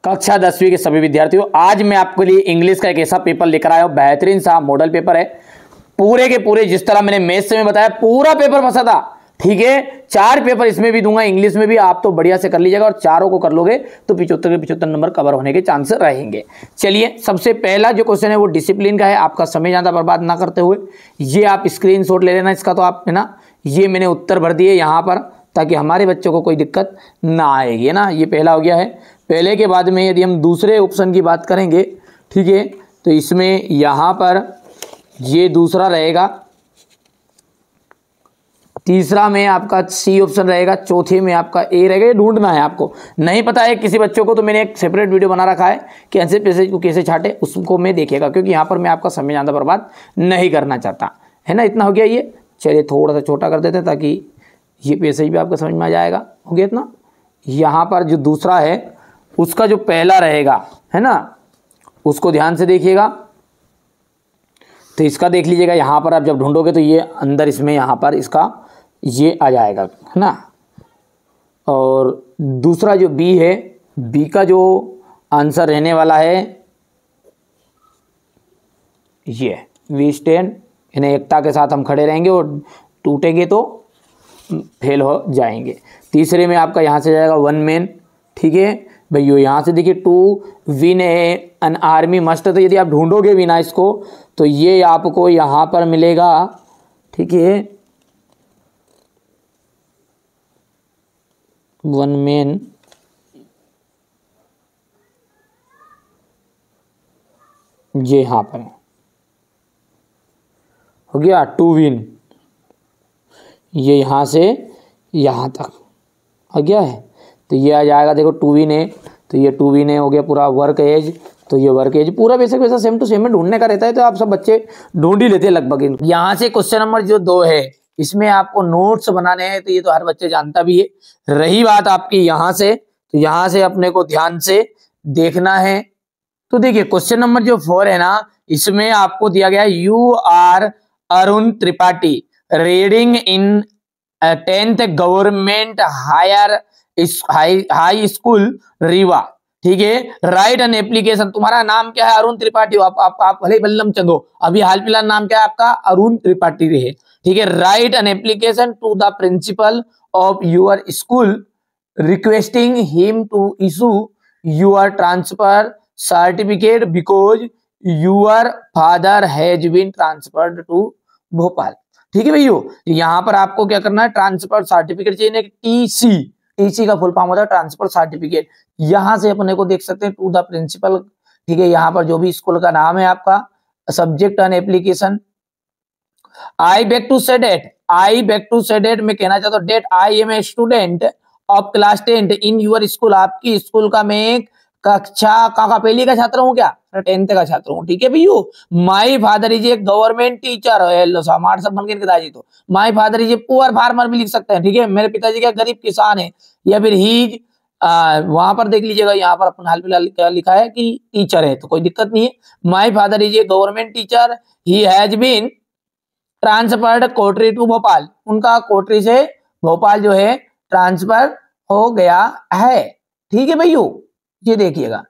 कक्षा 10वीं के सभी विद्यार्थियों, आज मैं आपके लिए इंग्लिश का एक ऐसा पेपर लेकर आया हूं, बेहतरीन सा मॉडल पेपर है। पूरे के पूरे जिस तरह मैंने मैथ्स में बताया पूरा पेपर फंसा था, ठीक है। 4 पेपर इसमें भी दूंगा, इंग्लिश में भी। आप तो बढ़िया से कर लीजिएगा और चारों को कर लोगे तो 75 के 75 नंबर कवर होने के चांस रहेंगे। चलिए, सबसे पहला जो क्वेश्चन है वो डिसिप्लिन का है। आपका समय ज्यादा बर्बाद ना करते हुए ये आप स्क्रीनशॉट ले लेना इसका। तो आप है ना, ये मैंने उत्तर भर दिए यहाँ पर ताकि हमारे बच्चों को कोई दिक्कत ना आएगी, है ना। ये पहला हो गया है। पहले के बाद में यदि हम दूसरे ऑप्शन की बात करेंगे, ठीक है, तो इसमें यहाँ पर ये दूसरा रहेगा, तीसरा में आपका सी ऑप्शन रहेगा, चौथे में आपका ए रहेगा। ये ढूंढना है आपको, नहीं पता है किसी बच्चों को तो मैंने एक सेपरेट वीडियो बना रखा है कि ऐसे पैसेज को कैसे छाटे, उसको मैं देखिएगा, क्योंकि यहाँ पर मैं आपका समय ज़्यादा बर्बाद नहीं करना चाहता, है ना। इतना हो गया ये। चलिए थोड़ा सा छोटा कर देते हैं ताकि ये पैसेज भी आपको समझ में आ जाएगा। हो गया इतना। यहाँ पर जो दूसरा है उसका जो पहला रहेगा, है ना, उसको ध्यान से देखिएगा। तो इसका देख लीजिएगा, यहाँ पर आप जब ढूंढोगे तो ये अंदर इसमें यहाँ पर इसका ये आ जाएगा, है ना। और दूसरा जो बी है, बी का जो आंसर रहने वाला है ये वी स्टैंड, इन्हें एकता के साथ हम खड़े रहेंगे और टूटेंगे तो फेल हो जाएंगे। तीसरे में आपका यहाँ से जाएगा वन मैन, ठीक है भैया। यहाँ से देखिए to win an army must, तो यदि आप ढूंढोगे बिना इसको तो ये आपको यहाँ पर मिलेगा, ठीक है, वन मैन, ये यहाँ पर हो गया टू विन, ये यहाँ से यहाँ तक आ गया है। तो ये आ जाएगा, देखो टू विन है, तो ये टू विन है हो गया पूरा। वर्क एज, तो ये वर्क एज पूरा बेसिक वैसा सेम टू सेम में ढूंढने का रहता है, तो आप सब बच्चे ढूंढ ही लेते हैं लगभग। यहाँ से क्वेश्चन नंबर जो 2 है इसमें आपको नोट्स बनाने हैं, तो ये तो हर बच्चे जानता भी है। रही बात आपकी यहाँ से, तो यहाँ से अपने को ध्यान से देखना है। तो देखिए क्वेश्चन नंबर जो 4 है ना, इसमें आपको दिया गया you are Arun Tripathi, reading in 10th government high school Rewa, ठीक है। राइट एन एप्लीकेशन, तुम्हारा नाम क्या है? अरुण त्रिपाठी। आप भले बल्लम चंद हो, अभी हाल फिलहाल नाम क्या है आपका? अरुण त्रिपाठी रहे, ठीक है। Write an application to the principal of your school requesting him to issue your transfer certificate because your father has been transferred to Bhopal, ठीक है भैया। यहाँ पर आपको क्या करना है? ट्रांसफर सर्टिफिकेट चाहिए, टीसी। टीसी का फुल फॉर्म होता है ट्रांसफर सर्टिफिकेट। यहाँ से अपने को देख सकते हैं टू द प्रिंसिपल, ठीक है। यहाँ पर जो भी स्कूल का नाम है आपका, subject and application. I beg to say that मैं कहना चाहता हूँ, that I am a student of class 10 in your school. आपकी स्कूल का मैं एक कक्षा का पहली का छात्र हूँ क्या? 10th का छात्र हूँ, ठीक है भैया। माई father is a government teacher, हमारे सब बन के पिताजी, तो माई father is a poor farmer भी लिख सकते हैं, ठीक है। मेरे पिताजी क्या गरीब किसान है, या फिर ही वहां पर देख लीजिएगा, यहाँ पर अपन हाल फिलहाल क्या लिखा है कि टीचर है, तो कोई दिक्कत नहीं है। My father is a government teacher, he has been transferred Kotri to Bhopal. उनका कोटरी से भोपाल जो है ट्रांसफर हो गया है, ठीक है भैया। ये देखिएगा,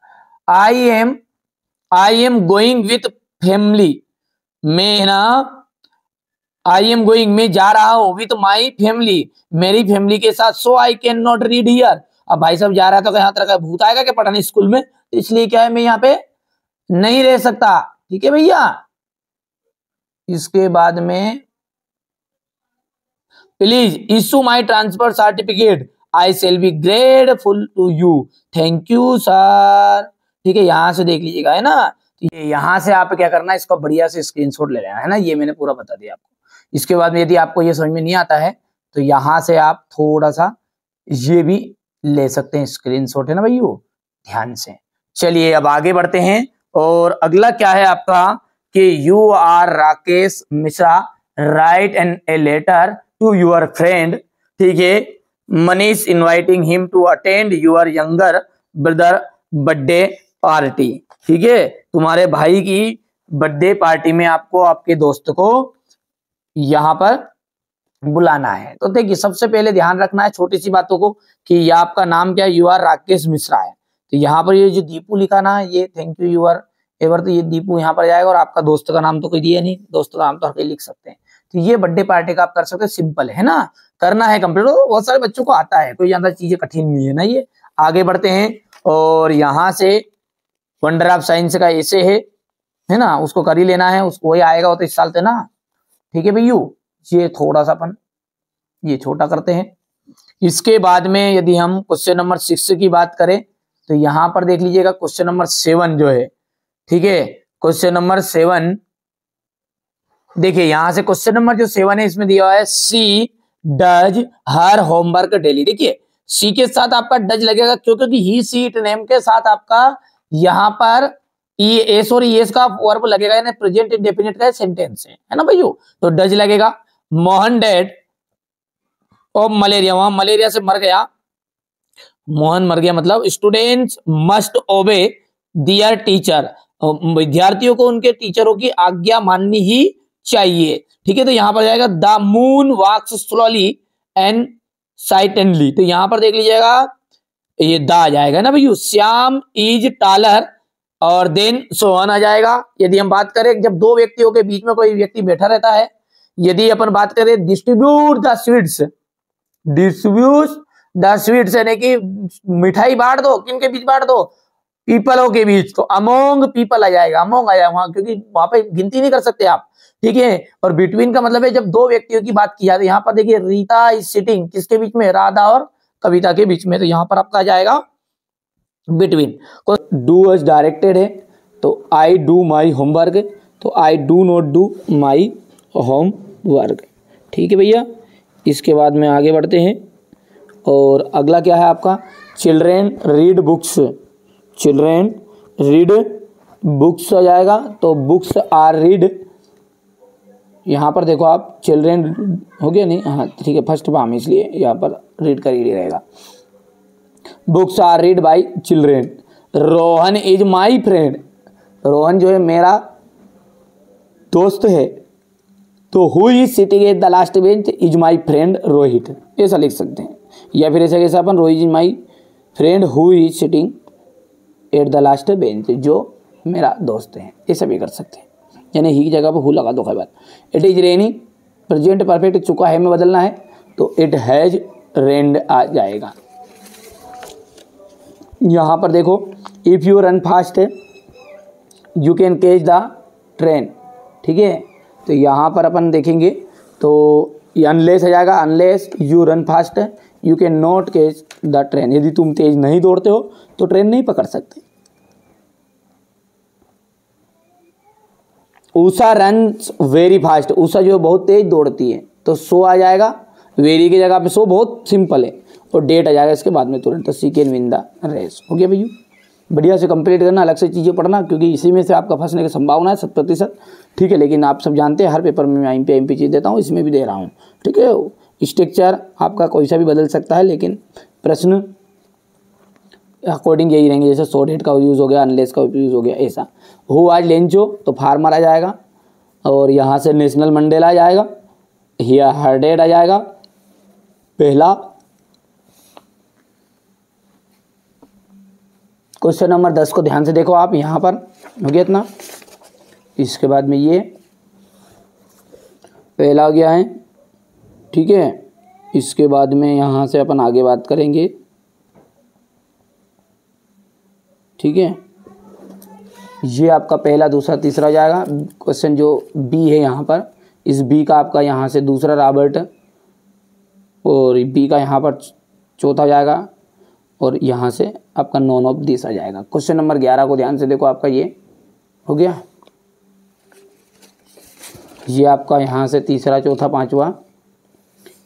I am going with family, मैं ना आई एम गोइंग मैं जा रहा हूं विथ माई फैमिली, मेरी फैमिली के साथ। So I can not read here. अब भाई साहब जा रहा था, यहाँ तरह का भूत आएगा क्या पढ़ाने स्कूल में? इसलिए क्या है, मैं यहाँ पे नहीं रह सकता, ठीक है भैया। इसके बाद में please issue my transfer certificate, I shall be grateful to you, thank you sir, ठीक है। यहां से देख लीजिएगा, है ना। ये यहां से आप क्या करना है, इसका बढ़िया से स्क्रीनशॉट ले लेना है ना। ये मैंने पूरा बता दिया आपको। इसके बाद में यदि आपको ये समझ में नहीं आता है तो यहां से आप थोड़ा सा ये भी ले सकते हैं स्क्रीनशॉट, है ना भैया, ध्यान से। चलिए अब आगे बढ़ते हैं, और अगला क्या है आपका कि you are Rakesh Mishra, write an a letter to your friend, ठीक है, Manish inviting him to attend your younger brother birthday party, ठीक है। तुम्हारे भाई की बर्थडे पार्टी में आपको आपके दोस्त को यहां पर बुलाना है। तो देखिए सबसे पहले ध्यान रखना है छोटी सी बातों को कि ये आपका नाम क्या है, यू आर राकेश मिश्रा है, तो यहाँ पर ये जो दीपू लिखा ना, ये थैंक यू यूर एवर, तो ये दीपू यहाँ पर जाएगा, और आपका दोस्त का नाम तो कोई दिया नहीं, दोस्त का नाम तो हर कोई लिख सकते हैं। तो ये बर्थडे पार्टी का आप कर सकते हैं, सिंपल है ना, करना है कंप्लीट, बहुत सारे बच्चों को आता है, कोई ज्यादा चीजें कठिन नहीं है ना। ये आगे बढ़ते हैं, और यहाँ से वंडर ऑफ साइंस का ऐसे है ना, उसको कर ही लेना है, उसको वही आएगा, वो तो इस साल से ना, ठीक है भैया। ये थोड़ा सा अपन ये छोटा करते हैं। इसके बाद में यदि हम क्वेश्चन नंबर 6 की बात करें, तो यहां पर देख लीजिएगा क्वेश्चन नंबर 7 जो है, ठीक है, क्वेश्चन नंबर 7 देखिए, यहां से क्वेश्चन नंबर जो 7 है, इसमें दिया हुआ है सी डज हर होमवर्क डेली। देखिए सी के साथ आपका डज लगेगा, क्योंकि ही सी इट नेम के साथ आपका यहाँ पर एस और एस का वर्ब लगेगा, यानी प्रेजेंट इंडेफिनिट का सेंटेंस है ना भैया, तो डज लगेगा। मोहन डेड ऑफ मलेरिया, वहां मलेरिया से मर गया, मोहन मर गया, मतलब स्टूडेंट्स मस्ट ओबे दियर टीचर, विद्यार्थियों को उनके टीचरों की आज्ञा माननी ही चाहिए, ठीक है। तो यहां पर जाएगा the moon walks slowly and silently, तो यहां पर देख लीजिएगा ये द आ जाएगा ना भैया। श्याम इज टालर और देन सोहन आ जाएगा। यदि हम बात करें, जब दो व्यक्तियों के बीच में कोई व्यक्ति बैठा रहता है, यदि अपन बात करें distribute the sweets, distribute the sweets यानी कि मिठाई बांट दो, किनके बीच बांट दो, पीपलों के बीच, तो अमोंग पीपल आ जाएगा, अमोंग आ जाएगा वहां, क्योंकि वहां पे गिनती नहीं कर सकते आप, ठीक है। और बिटवीन का मतलब है जब दो व्यक्तियों की बात की जाती है, यहाँ पर देखिए रीता इज सिटिंग, किसके बीच में, राधा और कविता के बीच में, तो यहाँ पर आपका आ जाएगा बिटवीन। डू एज डायरेक्टेड है, तो आई डू माई होमवर्क, तो I do not do my homework, ठीक है भैया। इसके बाद में आगे बढ़ते हैं, और अगला क्या है आपका, children read books, children read books आ जाएगा, तो बुक्स आर रीड, यहाँ पर देखो आप चिल्ड्रेन हो गया नहीं, हाँ ठीक है, फर्स्ट फॉर्म इसलिए यहाँ पर रीड का रीड रहेगा। Books are read by children, Rohan is my friend, Rohan जो है मेरा दोस्त है, तो who is sitting at the last bench is my friend Rohit, ऐसा लिख सकते हैं। या फिर ऐसा कैसा अपन, Rohit is my friend who is sitting at the last bench, जो मेरा दोस्त है, ऐसा भी कर सकते हैं, यानी ही की जगह पर हु लगा दो। खैर, it is raining, present perfect चुका है में बदलना है, तो इट हैज रेन्ड आ जाएगा। यहाँ पर देखो if you run fast you can catch the train, ठीक है। तो यहाँ पर अपन देखेंगे तो अनलेस आ जाएगा, unless you run fast you can not catch the train, यदि तुम तेज नहीं दौड़ते हो तो ट्रेन नहीं पकड़ सकते। Usha runs very fast, Usha जो बहुत तेज दौड़ती है, तो सो आ जाएगा, वेरी की जगह पे सो बहुत सिंपल है, और डेट आ जाएगा इसके बाद में तुरंत, तो सी कैन विन द रेस। हो गया भैया, बढ़िया से कंप्लीट करना, अलग से चीज़ें पढ़ना, क्योंकि इसी में से आपका फंसने की संभावना है 100%, ठीक है। लेकिन आप सब जानते हैं हर पेपर में मैं IMP चीज़ देता हूँ, इसमें भी दे रहा हूँ, ठीक है। स्ट्रक्चर आपका कोई सा भी बदल सकता है, लेकिन प्रश्न अकॉर्डिंग यही रहेंगे, जैसे सो डेट का यूज़ हो गया, अनलेस का यूज़ हो गया, ऐसा। हु आज लेंचो, तो फार्मर आ जाएगा, और यहाँ से नेशनल मंडेला आ जाएगा, हियर हर डेट आ जाएगा पहला। क्वेश्चन नंबर 10 को ध्यान से देखो आप, यहाँ पर हो गया इतना, इसके बाद में ये पहला हो गया है, ठीक है। इसके बाद में यहाँ से अपन आगे बात करेंगे, ठीक है। ये आपका पहला, दूसरा, तीसरा हो जाएगा। क्वेश्चन जो बी है यहाँ पर, इस बी का आपका यहाँ से दूसरा रॉबर्ट, और बी का यहाँ पर चौथा हो जाएगा, और यहाँ से आपका नॉन ऑफ दिस आ जाएगा। क्वेश्चन नंबर 11 को ध्यान से देखो, आपका ये हो गया, ये आपका यहाँ से तीसरा, चौथा, पांचवा।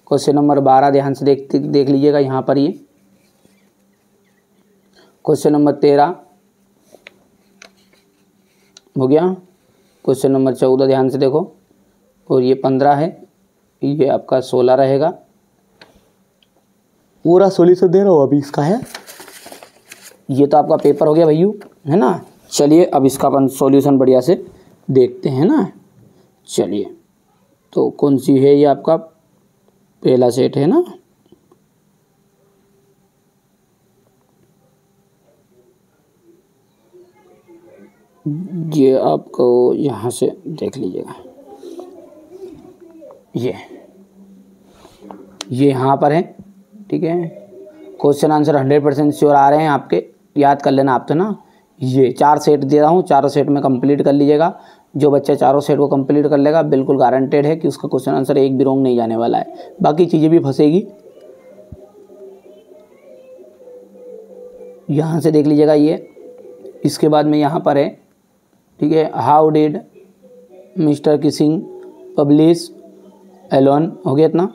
क्वेश्चन नंबर 12 ध्यान से देख लीजिएगा, यहाँ पर ये क्वेश्चन नंबर 13 हो गया। क्वेश्चन नंबर 14 ध्यान से देखो, और ये 15 है, ये आपका 16 रहेगा। पूरा सॉल्यूशन दे रहा हूँ अभी इसका है, ये तो आपका पेपर हो गया भैया, है ना। चलिए अब इसका अपन सॉल्यूशन बढ़िया से देखते हैं ना। चलिए, तो कौन सी है ये, आपका पहला सेट है ना, ये आपको यहाँ से देख लीजिएगा, ये यहाँ पर है, ठीक है। क्वेश्चन आंसर 100% श्योर आ रहे हैं आपके, याद कर लेना आप तो ना। ये 4 सेट दे रहा हूँ, चारों सेट में कंप्लीट कर लीजिएगा। जो बच्चा चारों सेट को कंप्लीट कर लेगा बिल्कुल गारंटेड है कि उसका क्वेश्चन आंसर एक भी रॉन्ग नहीं जाने वाला है, बाकी चीज़ें भी फंसेगी। यहाँ से देख लीजिएगा ये, इसके बाद में यहाँ पर है, ठीक है। How did mister kissing publish alone, हो गया इतना।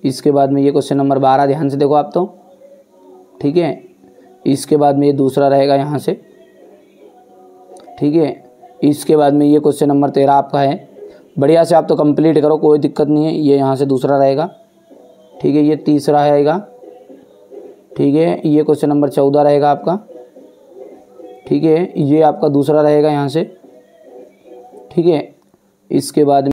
इसके बाद में ये क्वेश्चन नंबर 12, ध्यान से देखो आप तो, ठीक है। इसके बाद में ये दूसरा रहेगा यहाँ से, ठीक है। इसके बाद में ये क्वेश्चन नंबर 13 आपका है। बढ़िया से आप तो कंप्लीट करो, कोई दिक्कत नहीं है। ये यहाँ से दूसरा रहेगा, ठीक है। ये तीसरा रहेगा, ठीक है। ये क्वेश्चन नंबर 14 रहेगा आपका, ठीक है। ये आपका दूसरा रहेगा यहाँ से, ठीक है। इसके बाद